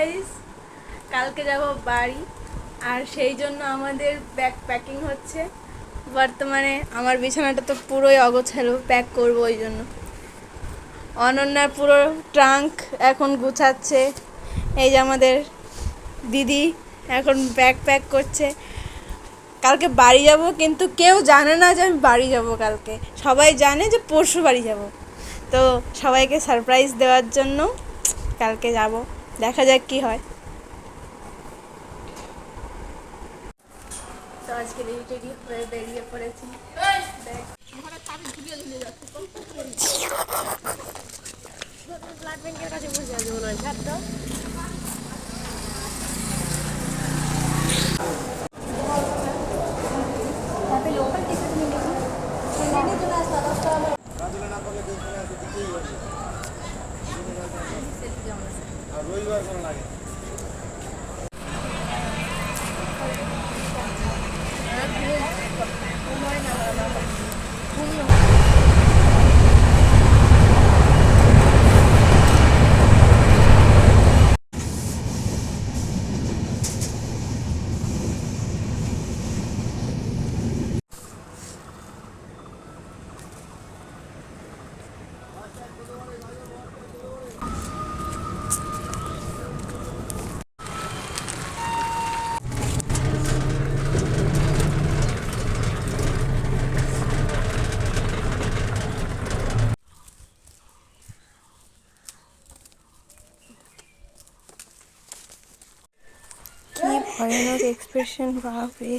Guys, কালকে যাব বাড়ি, আর সেই জন্য আমাদের ব্যাগ প্যাকিং হচ্ছে। বর্তমানে আমার বিছানাটা তো পুরোই অগোছালো, প্যাক করব ওই জন্য। অনন্যার পুরো ট্রাঙ্ক এখন গুছাচ্ছে। এই যে আমাদের দিদি এখন ব্যাগ প্যাক করছে। কালকে বাড়ি যাব, কিন্তু কেউ জানে না যে আমি বাড়ি যাব কালকে। সবাই জানে যে পরশু বাড়ি যাব। তো সবাইকে সারপ্রাইজ দেওয়ার জন্য কালকে যাব, দেখা যাক কি হয়। তো আজকে রেডি টেডি হয়ে বেরিয়ে পড়েছি। রবিবার কোন লাগে কি ভয়ানক এক্সপ্রেশন, বাপরে।